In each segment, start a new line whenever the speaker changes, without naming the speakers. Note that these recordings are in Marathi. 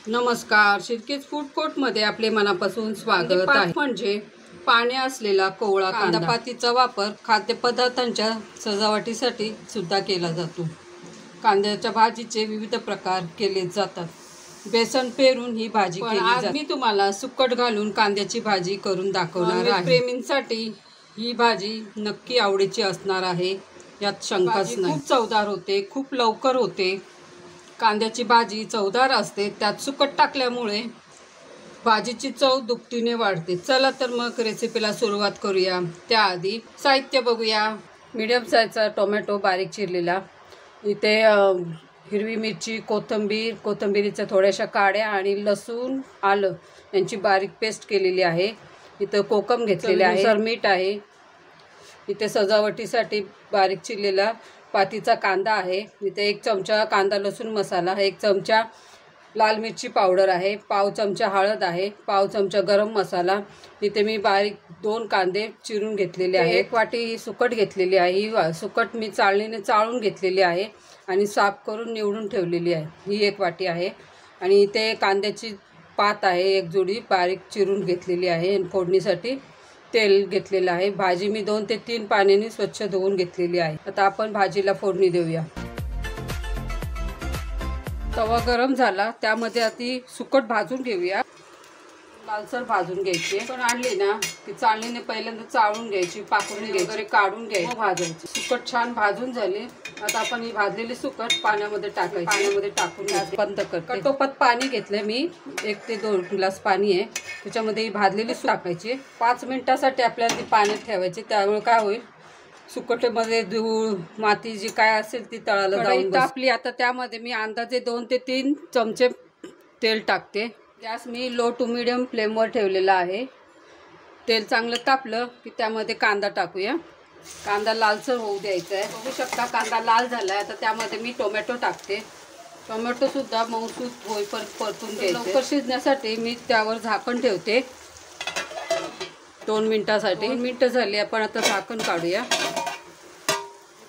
नमस्कार, शिर्केज फूड कोर्टमध्ये आपले मनापासून स्वागत आहे। म्हणजे पाणी असलेला कोवळा कांदा पातीचा वापर खाद्यपदार्थांच्या सजावटीसाठी सुद्धा केला जातो। कांद्याच्या भाजीचे विविध प्रकार केले जातात। बेसन पेरून ही भाजी केली जाते। आज मी तुम्हाला सुकट घालून कांद्याची भाजी करून दाखवणार आहे। प्रेमींसाठी ही भाजी नक्की आवडीची असणार आहे, यात शंकाच नाही। खूप चवदार होते, खूप लवकर होते। कांद्याची भाजी चवदार असते, त्यात सुकट टाकल्यामुळे भाजीची चव दुपटीने वाढते। चला तर मग रेसिपीला सुरुवात करूया। त्याआधी साहित्य बघूया। मीडियम साईजचा टोमॅटो बारीक चिरलेला, इथे हिरवी मिरची, कोथिंबीर, कोथिंबीरीच्या थोड्याशा काड्या आणि लसूण आलं यांची बारीक पेस्ट केलेली आहे। इथं कोकम घेतलेले आहे, मीठ आहे, इथे सजावटीसाठी बारीक चिरलेला पातीचा कांदा आहे, इथे 1 चमचा कांदा लसूण मसाला, 1 चमचा लाल मिरची पावडर आहे, पाव चमचा हळद आहे, पाव चमचा गरम मसाला, इथे मी बारीक 2 कांदे चिरून घेतलेले आहे, 1 वाटी सुकट घेतलेली आहे। ही सुकट मी चाळणीने चाळून घेतलेली आहे आणि साफ करून निवडून ठेवलेली आहे। ही 1 वाटी आहे आणि इथे कांद्याची पात आहे, 1 जोडी बारीक चिरून घेतलेली आहे। फोडणीसाठी तेल घेतलेलं आहे। भाजी मी 2 ते 3 पाण्याने स्वच्छ धुवून घेतलेली आहे। आता आपण भाजीला फोडणी देऊया। तवा गरम झाला, त्यामध्ये आधी सुकट भाजून घेऊया। लालसर भाजून घ्यायची। पण आणली ना की चाळणीने पहिल्यांदा चाळून घ्यायची, पाकडून घ्यायची, काढून घ्यायची, भाजायची। सुकट छान भाजून झाली। आता आपण ही भाजलेली सुकट पाण्यामध्ये टाकायची। पाण्यामध्ये टाकून गॅस बंद करते। टोपात पाणी घेतलं मी, 1 ते 2 ग्लास पाणी आहे, त्याच्यामध्ये ही भाजलेली टाकायची। 5 मिनिटासाठी आपल्याला ती पाण्यात ठेवायची, त्यामुळे काय होईल, सुकटमध्ये धूळ माती जी काय असेल ती तळाला जाऊन तापली। आता त्यामध्ये मी अंदाजे 2 ते 3 चमचे तेल टाकते। गॅस मी लो टू मीडियम फ्लेमवर ठेवलेला आहे। तेल चांगलं तापलं की त्यामध्ये कांदा टाकूया। कांदा लालसर होऊ द्यायचा आहे। बघू शकता कांदा लाल झाला आहे। आता त्यामध्ये मी टोमॅटो टाकते। टोमॅटो सुद्धा मऊसूत होईपर्यंत परतून घ्यायचे। लवकर शिजण्यासाठी मी त्यावर झाकण ठेवते 2 मिनिटासाठी। 2 मिनिटं झाली, आपण आता झाकण काढूया।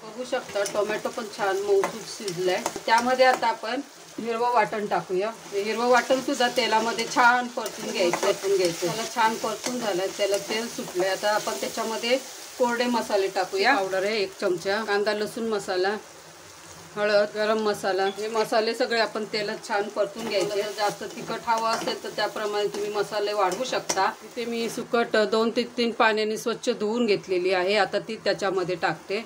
बघू शकता टोमॅटो पण छान मऊसूत शिजलाय। त्यामध्ये आता आपण हिरवं वाटण टाकूया। हिरवं वाटण सुद्धा तेलामध्ये छान परतून घ्यायचं। त्याला छान परतून झालं, त्याला तेल सुटलंय। आता आपण त्याच्यामध्ये कोरडे मसाले टाकूया। पावडर आहे 1 चमचा, कांदा लसूण मसाला, हळद, गरम मसाला, हे मसाले सगळे आपण तेलात छान परतून घ्यायचे। जास्त तिखट हवं असेल तर त्याप्रमाणे तुम्ही मसाले वाढवू शकता। इथे मी सुकट 2 ते 3 पाण्याने स्वच्छ धुवून घेतलेली आहे। आता ती त्याच्यामध्ये टाकते।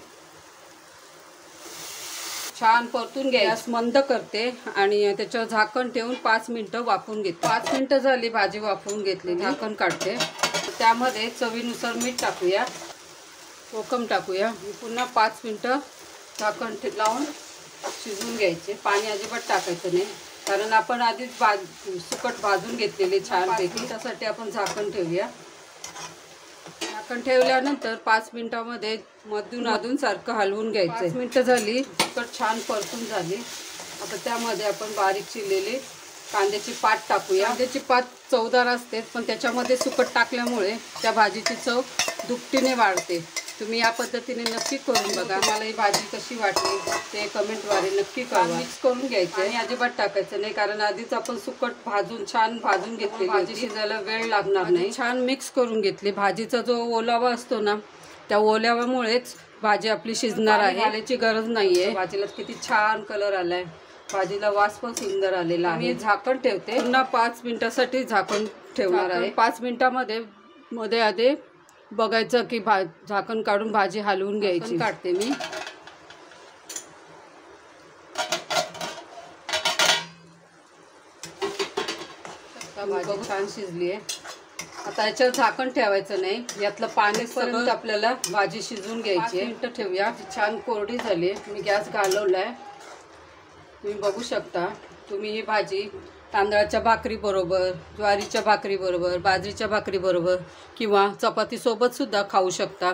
छान परतून गॅस मंद करते आणि त्याच्यावर झाकण ठेवून 5 मिनिटं वाफवून घेते। 5 मिनिटं झाली भाजी वाफवून घेतली, झाकण काढते। त्यामध्ये चवीनुसार मीठ टाकूया, कोकम टाकूया, पुन्हा 5 मिनिटं झाकण लावून शिजवून घ्यायचे। पाणी अजिबात टाकायचं नाही, कारण आपण आधीच सुकट भाजून घेतलेले छानपैकी, त्यासाठी आपण झाकण ठेवूया। झाकण ठेवल्यानंतर 5 मिनिटांमध्ये मधून अधून सारखं हलवून घ्यायचं। 5 मिनिटं झाली, सुकट छान परतून झाली। आता त्यामध्ये आपण बारीक चिरलेली कांद्याची पात टाकूया। कांद्याची पात चवदार असते, पण त्याच्यामध्ये सुकट टाकल्यामुळे त्या भाजीची चव दुपटीने वाढते। तुम्ही या पद्धतीने नक्की करून बघा। मला ही भाजी कशी वाटली ते कमेंटद्वारे नक्की कळवा। मिक्स करून घ्यायचं आणि अजिबात टाकायचं नाही, कारण आधीच आपण सुकट छान भाजून घेतली, भाजी शिजायला वेळ लागणार नाही। छान मिक्स करून घेतली। भाजीचा जो ओलावा असतो ना, त्या ओलाव्यामुळेच भाजी आपली शिजणार आहे, घालायची गरज नाहीये। भाजीला किती छान कलर आलाय, भाजीला वास पण सुंदर आलेला आहे। मी झाकण ठेवते, पुन्हा 5 मिनिटासाठी झाकण ठेवणार आहे। 5 मिनिटांमध्ये मध्ये आधी बघायचं की झाकण काढून भाजी हलवून घ्यायची। काढते मी। भाजी छान शिजली आहे। आता याच्यावर झाकण ठेवायचं नाही, यातलं पाणी पर्यंत आपल्याला भाजी शिजवून घ्यायची। 5 मिनिटं ठेवूया। छान कोरडी झाली आहे। मी गॅस घालवलाय, तुम्ही बघू शकता। तुम्ही ही भाजी तांदळाच्या भाकरी बरोबर, ज्वारीच्या भाकरी बरोबर, बाजरीच्या भाकरी बरोबर किंवा चपाती सोबत सुद्धा खाऊ शकता।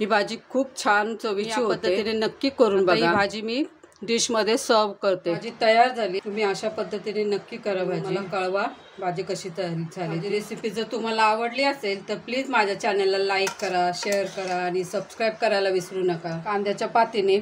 ही भाजी खूप छान चवीची होते। पद्धतीने नक्की करून बघा। ही भाजी मी डिश मध्ये सर्व करते। भाजी तयार झाली, तुम्ही अशा पद्धतीने नक्की करा। भाजी मला कळवा भाजी कशी तयार झाली। रेसिपी जर तुम्हाला आवडली असेल तर प्लीज माझ्या चॅनलला लाईक करा, शेअर करा आणि सबस्क्राईब करायला विसरू नका। कांद्याच्या पातीने